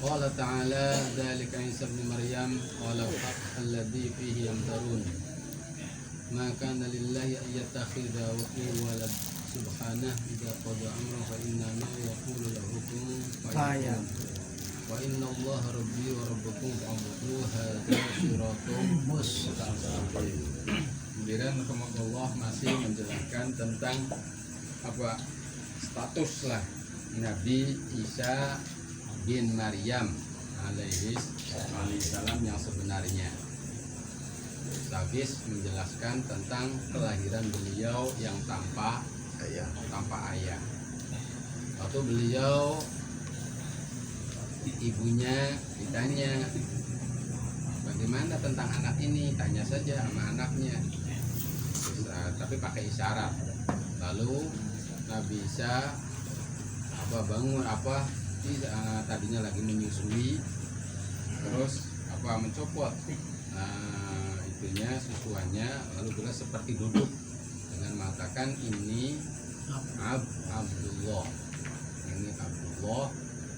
Qala ta'ala dzalika Isa ibn Maryam qala alladzi fihi yamtarun ma kana lillahi an yattakhidha walad subhanahu idza qada amran fa inna ma yaqulu lahu kun fayakun wa inna allaha rabbi wa rabbukum fa'buduhu hadza siratun mustaqim. Kemudian Allah masih menjelaskan tentang apa status lah Nabi Isa bin Maryam alaihi salam yang sebenarnya. Habis menjelaskan tentang kelahiran beliau yang tanpa ayah. Waktu beliau ibunya ditanya bagaimana tentang anak ini, tanya saja sama anaknya. Tapi pakai isyarat. Lalu Nabi Isa bangun tadinya lagi menyusui, terus mencopot itunya susuannya, lalu beliau seperti duduk dengan mengatakan ini Abdullah, ini Abdullah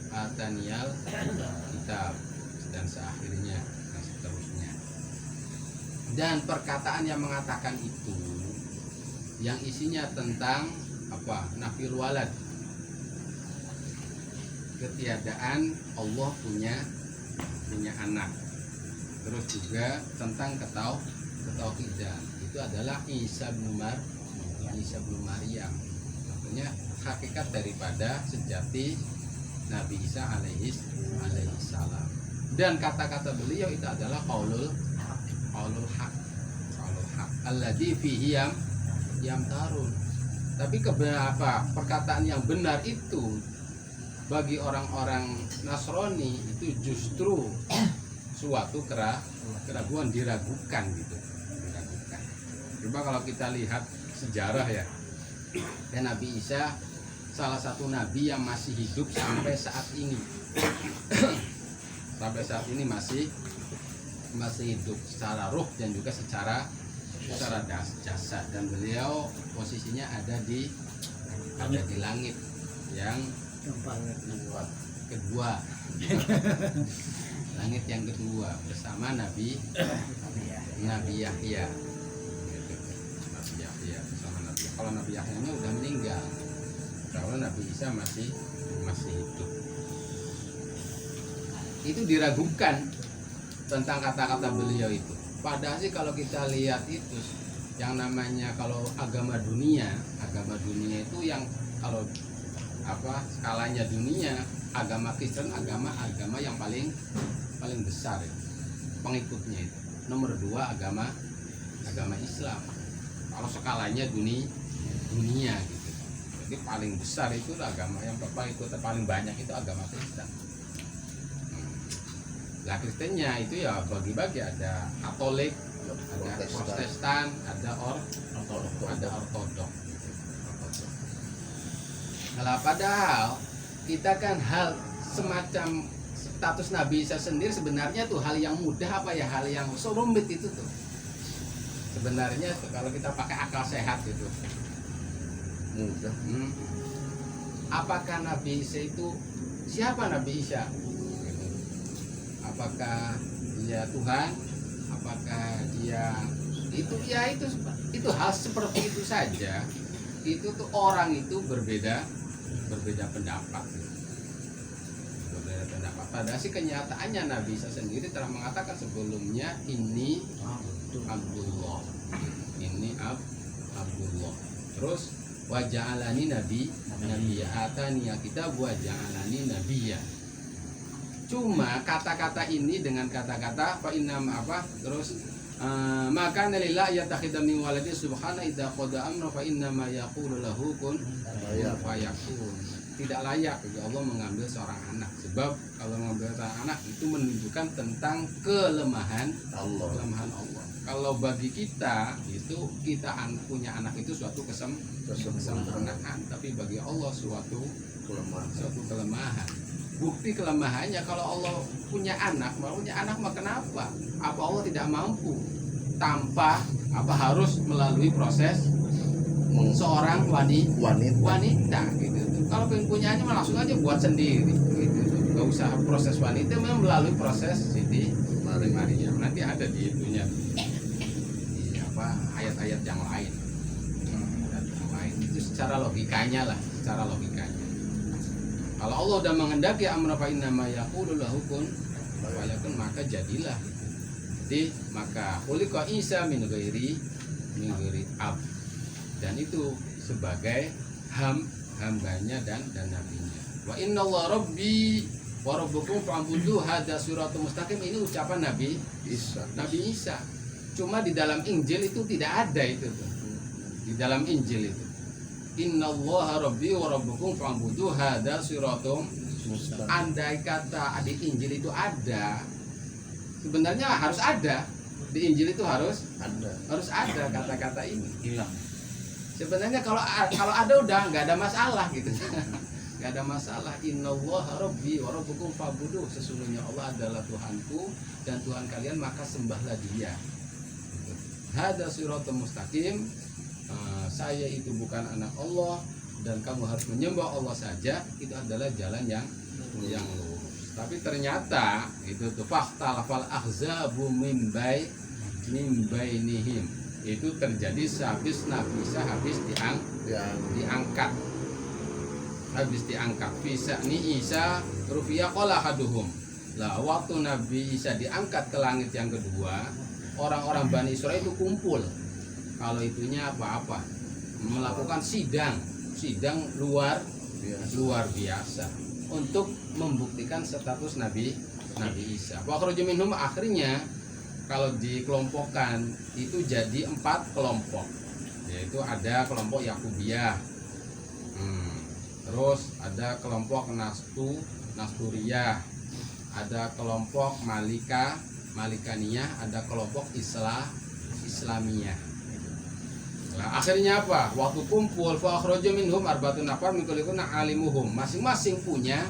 ataniyal kitab dan seakhirnya dan seterusnya. Dan perkataan yang mengatakan itu yang isinya tentang nafil walad, ketiadaan Allah punya anak. Terus juga tentang ketauhidan, itu adalah Isa bin Maryam. Maksudnya hakikat daripada sejati Nabi Isa alaihi salam. Dan kata-kata beliau itu adalah qaulul haq alladzi fihi yamtarun. Tapi perkataan yang benar itu bagi orang-orang Nasrani itu justru suatu keraguan, diragukan gitu. Coba kalau kita lihat sejarah ya, Nabi Isa salah satu nabi yang masih hidup sampai saat ini. Sampai saat ini masih hidup secara ruh dan juga secara jasad, dan beliau posisinya ada di langit yang kedua. Langit yang kedua bersama Nabi Yahya. Bersama Nabi. Kalau Nabi Yahya-nya udah meninggal, kalau Nabi Isa masih hidup. Itu diragukan tentang kata-kata beliau itu. Padahal sih kalau kita lihat itu yang namanya kalau agama dunia itu yang kalau skalanya dunia, agama Kristen agama yang paling besar itu, pengikutnya itu. Nomor 2 agama Islam. Kalau skalanya dunia gitu. Jadi paling besar itu agama yang pengikutnya paling banyak itu agama Kristen. Nah, Kristennya itu ya bagi-bagi, ada Katolik, ada Protestan, ada Ortodok. Nah, padahal kita kan hal semacam status Nabi Isa sendiri sebenarnya tuh hal yang mudah hal yang so rumit itu tuh. Sebenarnya tuh, kalau kita pakai akal sehat itu mudah. Apakah Nabi Isa itu siapa Nabi Isa? Apakah dia Tuhan? Apakah dia itu hal seperti itu saja. Itu tuh orang itu berbeda pendapat. Padahal sih kenyataannya Nabi Isa sendiri telah mengatakan sebelumnya ini Abdullah. Terus waja'alani nabiyya atani kitab waja'alani nabiyya. Cuma kata-kata ini dengan kata-kata terus maka nalillah yattakhidha min waladi subhana idza qada amra fa inna ma yaqulu lahu kun fayakun. Tidak layak bagi Allah mengambil seorang anak, sebab kalau mengambil seorang anak itu menunjukkan tentang kelemahan Allah. Kalau bagi kita itu punya anak itu suatu kesempurnaan, tapi bagi Allah suatu kelemahan. Bukti kelemahannya kalau Allah punya anak mah kenapa? Apa Allah tidak mampu tanpa harus melalui proses seorang wanita gitu. Kalau pengen punyanya mah langsung aja buat sendiri gitu. Gak usaha proses wanita memang melalui proses Siti Maryam. Nanti ada di itunya di apa ayat-ayat yang lain. Ayat yang lain itu secara logikanya lah, secara logikanya. Kalau Allah udah menghendaki amra fa inna ma yaqulu lahu kun fayakun, maka jadilah. Jadi maka khuliqa Isa min ghairi ab, dan itu sebagai hambanya dan nabinya. Wa inna Allah rabbi wa rabbukum fa'budu hadza siratal mustaqim, ini ucapan Nabi Isa. Cuma di dalam Injil itu tidak ada itu tuh. Di dalam Injil itu inna Allah rabbi wa rabbukum fa'budu hadza siratal mustaqim. Andai kata di Injil itu ada, sebenarnya harus ada. Di Injil itu harus ada kata-kata ini. Hilang. Sebenarnya kalau ada udah nggak ada masalah gitu. Nggak ada masalah. Innallaha rabbi wa rabbukum fa'budu, sesungguhnya Allah adalah Tuhanku dan Tuhan kalian, maka sembahlah Dia. Hadza siratal mustaqim, saya itu bukan anak Allah dan kamu harus menyembah Allah saja, itu adalah jalan yang lurus. Tapi ternyata itu tuh fakta lafal ahzabu min bainihim, itu terjadi sehabis Nabi Isa habis diangkat Isa ni Isa rufiya qala haduhum. Lah waktu Nabi Isa diangkat ke langit yang kedua, orang-orang Bani Israil itu kumpul. Kalau itunya apa-apa melakukan sidang luar biasa untuk membuktikan status Nabi Isa. Wa kharaju minhum, akhirnya kalau dikelompokkan itu jadi 4 kelompok, yaitu ada kelompok Yakubiyah, terus ada kelompok Nasturiyah, ada kelompok Malikaniyah, ada kelompok Islamiyah. Nah, akhirnya apa? Waktu kumpul fa akhraju minhum arba'atun nafar min kulli alimuhum, masing-masing punya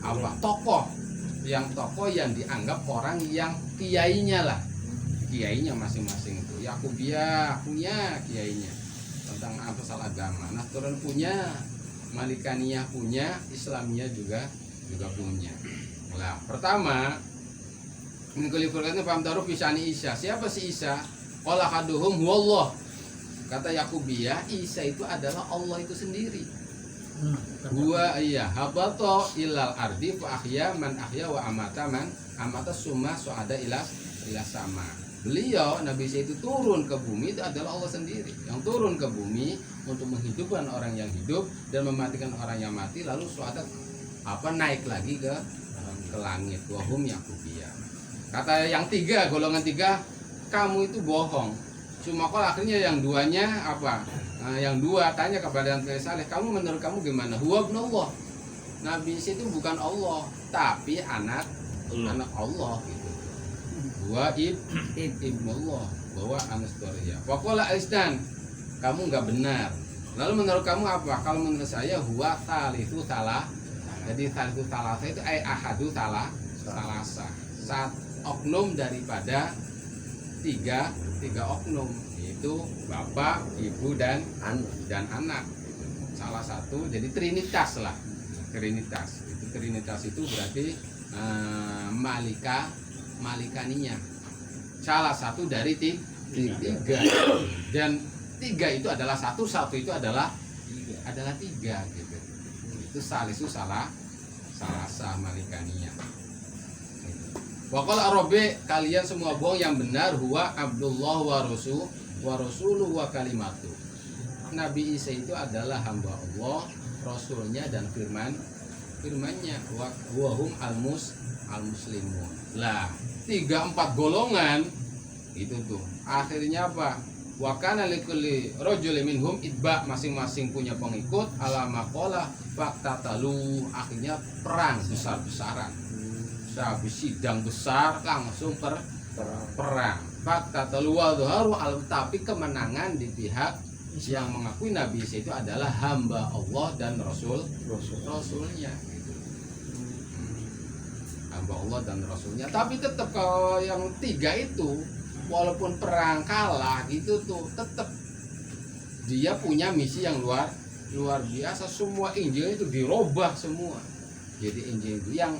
apa? Tokoh yang dianggap orang yang kiainya lah, kiainya masing-masing itu. Yakubiyah punya kiainya tentang asal agama, Nasrani punya, Malikaniyah punya, Islamiyah juga punya. Nah, pertama mengkuli perkataannya paham taruh pisani Isa. Siapa si Isa? Qala haduhum huwallah. Kata Yakubiyah, Isa itu adalah Allah itu sendiri. Huwa habato ilal ardi fa ahya man ahya wa amata summa suada ila sama. Beliau Nabi Isa itu turun ke bumi, itu adalah Allah sendiri yang turun ke bumi untuk menghidupkan orang yang hidup dan mematikan orang yang mati, lalu suada naik lagi ke langit. Wahum Yakubiyah. Kata yang tiga, golongan tiga, kamu itu bohong. Cuma kalau akhirnya yang duanya apa? Yang dua tanya kepada Nabi Saleh, kamu menurut kamu gimana? Huwa ibnullah. Nabi Isa itu bukan Allah, tapi anak Allah gitu. Huwa ibnullah, bahwa anak Surya. Waqala Aisdan, kamu nggak benar. Lalu menurut kamu apa? Kalau menurut saya huwa thalithu salah. Jadi thalithu salasa itu ahadu salasa. Satu oknum daripada tiga oknum, yaitu bapak, ibu dan anak. Salah satu, jadi trinitas lah. Trinitas itu berarti Malikaniyah. Salah satu dari tiga. Dan tiga itu adalah satu itu adalah tiga gitu. Itu salisu salah Malikaniyah. Waqala Arabi, kalian semua bohong, yang benar huwa Abdullah wa rasuluhu wa kalimatu. Nabi Isa itu adalah hamba Allah, rasulnya dan firmannya. Wa hum al-muslimun. Lah, 3-4 golongan itu tuh. Akhirnya apa? Wa kana likulli rajulin minhum itba, masing-masing punya pengikut, ala maqala faqtatalu, akhirnya perang besar-besaran. Habis sidang besar langsung perang. Fakta telual doharu al, tapi kemenangan di pihak yang mengakui Nabi Isa itu adalah hamba Allah dan rasulnya gitu. Hamba Allah dan rasulnya. Tapi tetap kalau yang tiga itu walaupun perang kalah gitu tuh, tetap dia punya misi yang luar biasa. Semua Injil itu dirubah semua. Jadi Injil itu yang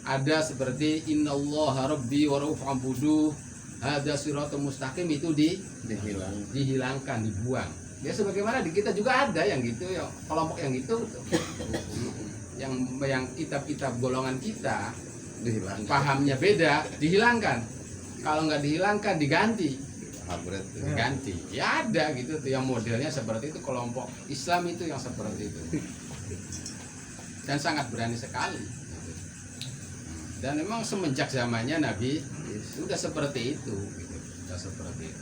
ada seperti innallaha rabbi wa ra'ufa'budu hadza siratal mustaqim itu dihilangkan, dibuang. Ya sebagaimana di kita juga ada yang gitu ya, kelompok yang gitu. Yang kitab-kitab golongan kita dihilangkan. Pahamnya beda, dihilangkan. Kalau nggak dihilangkan diganti. Ganti. Ya ada gitu tuh yang modelnya seperti itu, kelompok Islam itu yang seperti itu. Dan sangat berani sekali. Dan memang semenjak zamannya Nabi sudah seperti itu, gitu. Sudah seperti itu.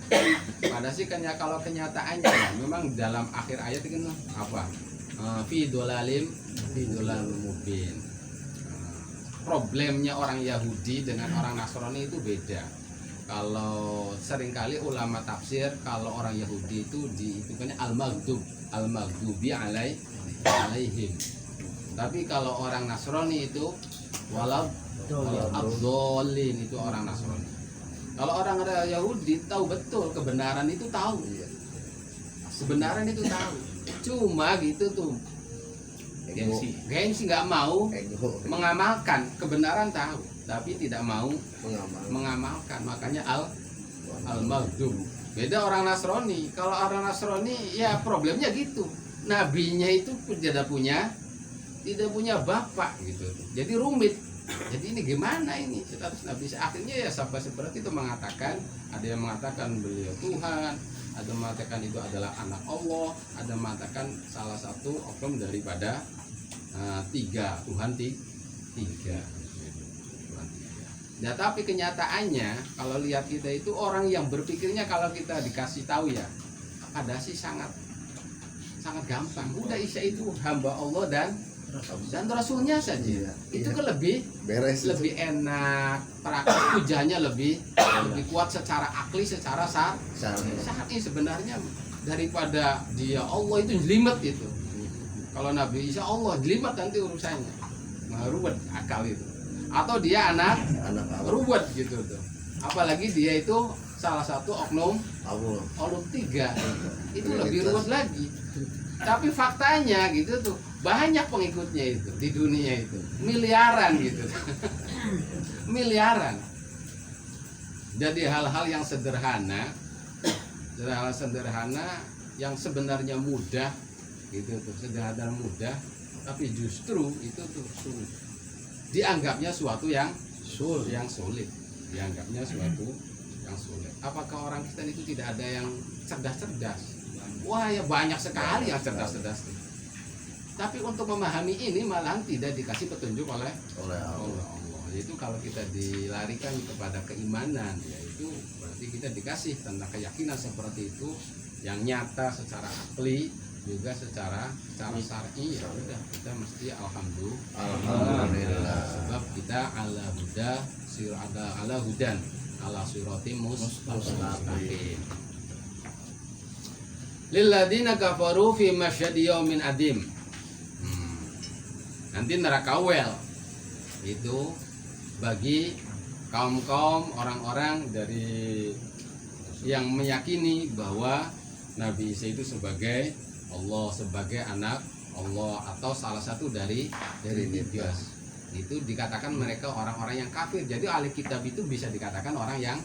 Padahal sih kalau kenyataannya memang dalam akhir ayat itu apa? Fi dolalim mubin. Problemnya orang Yahudi dengan orang Nasrani itu beda. Kalau seringkali ulama tafsir kalau orang Yahudi itu dihitungkannya al-maghdubi alaihim. Tapi kalau orang Nasrani itu ad-dhalin, itu orang Nasrani. Kalau orang Yahudi tahu betul kebenaran itu tahu. Kebenaran itu tahu. Cuma gitu tuh. Gengsi nggak mau mengamalkan kebenaran tahu, tapi tidak mau mengamalkan. Makanya al-maghdub. Beda orang Nasrani. Kalau orang Nasrani ya problemnya gitu. Nabinya itu tidak punya bapak gitu. Jadi rumit. Jadi ini gimana ini status Nabi? Akhirnya ya sampai seperti itu mengatakan, ada yang mengatakan beliau Tuhan, ada yang mengatakan itu adalah anak Allah, ada yang mengatakan salah satu oknum daripada tiga Tuhan tiga. Nah, tapi kenyataannya kalau lihat kita itu orang yang berpikirnya kalau kita dikasih tahu ya, ada sih sangat gampang. Udah Isa itu hamba Allah dan Rasulnya saja. Itu kan lebih enak, praktik hujahnya lebih kuat secara akli, secara syar'i sebenarnya daripada dia Allah itu jelimet itu. Kalau Nabi Isa Allah jelimet nanti urusannya, ruwet akal itu. Atau dia anak ruwet gitu tuh. Apalagi dia itu salah satu oknum Allah tiga, itu lebih ruwet lagi. Tapi faktanya gitu tuh banyak pengikutnya itu di dunia itu miliaran gitu. Miliaran. Jadi hal-hal yang sederhana yang sebenarnya mudah gitu tuh, sederhana mudah, tapi justru itu tuh sulit. Dianggapnya suatu yang sulit. Dianggapnya suatu yang sulit. Apakah orang Kristen itu tidak ada yang cerdas-cerdas? Wah ya banyak sekali yang cerdas-cerdas. Tapi untuk memahami ini malahan tidak dikasih petunjuk oleh Allah. Itu kalau kita dilarikan kepada keimanan, yaitu berarti kita dikasih tentang keyakinan seperti itu yang nyata secara akli juga secara syar'i. Ya udah kita mesti alhamdulillah. Sebab kita ala hudan ala siratim mustaqim. Lilladzina kafaru fi masyadi yaumin adim. Nanti neraka wel itu bagi kaum-kaum orang-orang dari yang meyakini bahwa Nabi Isa itu sebagai Allah, sebagai anak Allah atau salah satu dari tiga. Itu dikatakan mereka orang-orang yang kafir. Jadi ahli kitab itu bisa dikatakan orang yang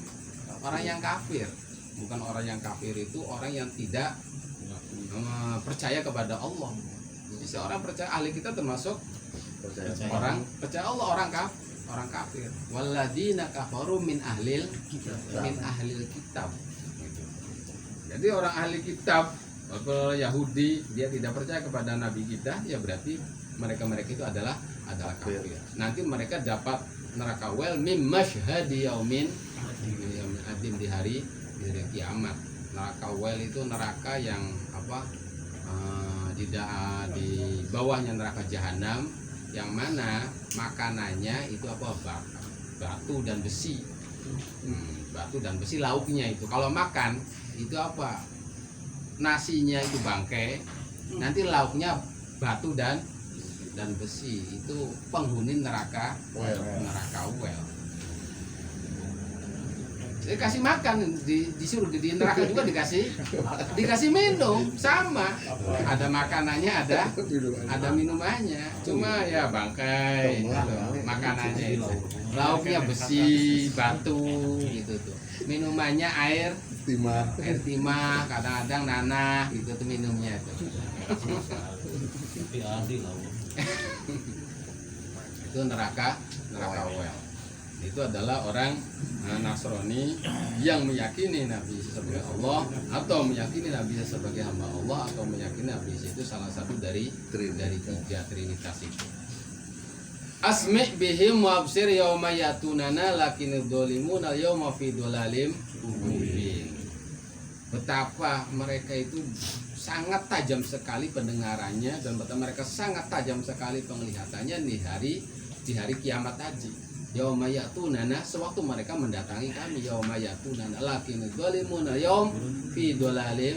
kafir. Bukan orang yang kafir itu orang yang tidak percaya kepada Allah. Bisa orang percaya, ahli kita termasuk orang percaya Allah, orang kafir. Walladzina kafaru min ahlil kitab. Jadi orang ahli kitab atau Yahudi dia tidak percaya kepada Nabi kita, ya berarti mereka itu adalah kafir. Nanti mereka dapat neraka wel mim masyhadi yaumin adim di hari kiamat. Neraka wel itu neraka yang di bawahnya neraka jahanam, yang mana makanannya itu batu dan besi. Batu dan besi lauknya itu. Kalau makan itu nasinya itu bangkai, nanti lauknya batu dan besi. Itu penghuni neraka well. Dikasih makan, disuruh di neraka juga dikasih minum, sama. Ada makanannya, ada minumannya. Cuma ya bangkai gitu, makanannya itu. Lauknya besi, batu gitu tuh. Minumannya air timah, kadang-kadang nanah gitu tuh minumnya tuh. Itu neraka well. Itu adalah orang Nasrani yang meyakini Nabi Isa sebagai Allah, atau meyakini Nabi Isa sebagai hamba Allah, atau meyakini Nabi Isa itu salah satu dari tiga trinitas itu. Asmi' bihim wabsir yauma yatunana lakinid dolimuna yauma fi dolalim mubin. Betapa mereka itu sangat tajam sekali pendengarannya, dan betapa mereka sangat tajam sekali penglihatannya di hari kiamat tadi. Yauma yatunana, sewaktu mereka mendatangi kami, yauma yatunana lakinid dolimuna yaum fi dolalim.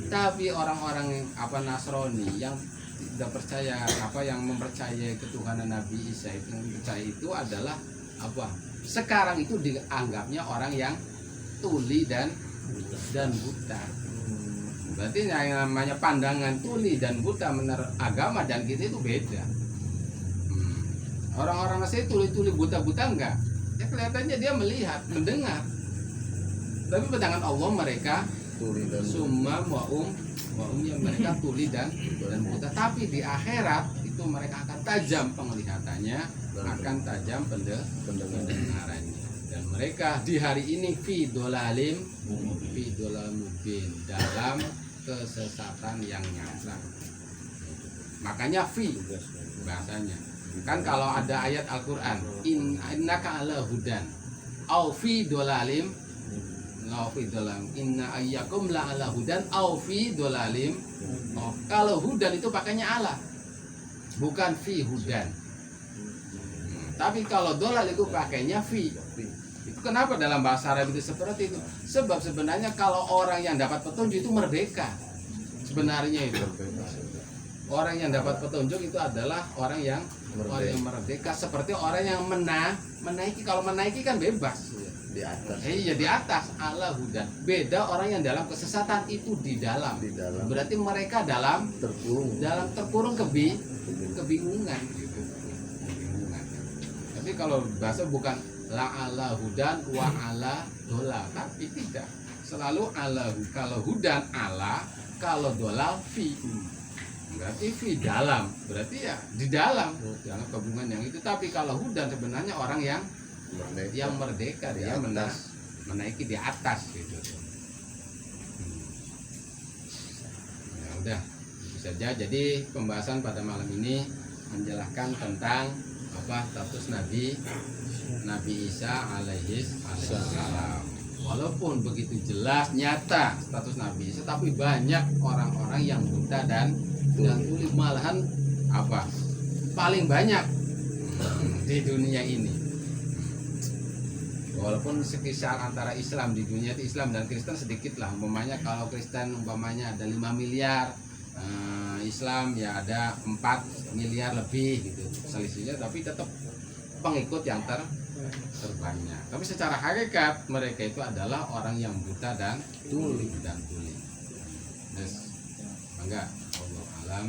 Tapi orang-orang Nasrani yang tidak percaya, yang mempercayai ketuhanan Nabi Isa itu, yang percaya itu adalah sekarang itu dianggapnya orang yang tuli dan buta. Berarti yang namanya pandangan tuli dan buta menurut agama dan kita itu beda. Orang-orang Nasrani tuli-tuli buta-buta enggak, ya kelihatannya dia melihat, mendengar. Tapi pandangan Allah mereka tuli dan summa yang mereka tuli dan buta. Tapi di akhirat itu mereka akan tajam penglihatannya, akan tajam pendengarannya. Dan mereka di hari ini fi dolalim mubin, dalam kesesatan yang nyata. Makanya fi bahasanya. Kan kalau ada ayat Al-Qur'an, innaka ala hudan au fi dolalim inna ayyakum la ala hudan au fi dolalim. Kalau hudan itu pakainya ala, bukan fi hudan. Tapi kalau dolal itu pakainya fi. Itu kenapa dalam bahasa Arab itu seperti itu? Sebab sebenarnya kalau orang yang dapat petunjuk itu merdeka. Sebenarnya itu orang yang dapat petunjuk itu adalah orang yang merdeka, seperti orang yang menaiki. Kalau menaiki kan bebas di atas. Iya, di atas ala hudan. Beda orang yang dalam kesesatan itu di dalam. Berarti mereka dalam terkurung kebingungan gitu. Tapi kalau bahasa bukan la ala hudan wa ala dolal, tapi tidak. Selalu ala. Kalau hudan ala, kalau dolal fi. Berarti fi dalam, berarti ya di dalam kebingungan yang itu. Tapi kalau hudan sebenarnya orang yang merdeka, dia menaiki di atas gitu. Ya udah, itu saja. Jadi pembahasan pada malam ini menjelaskan tentang status Nabi Isa alaihi salam. Walaupun begitu jelas nyata status Nabi Isa, tapi banyak orang-orang yang buta dan tuli, malahan paling banyak di dunia ini. Walaupun sekisar antara Islam di dunia itu, Islam dan Kristen sedikit lah. Umpamanya kalau Kristen ada 5 miliar, Islam ya ada 4 miliar lebih gitu selisihnya, tapi tetap pengikut yang terbanyak. Tapi secara hakikat mereka itu adalah orang yang buta dan tuli. Yes. Enggak, Allah alam.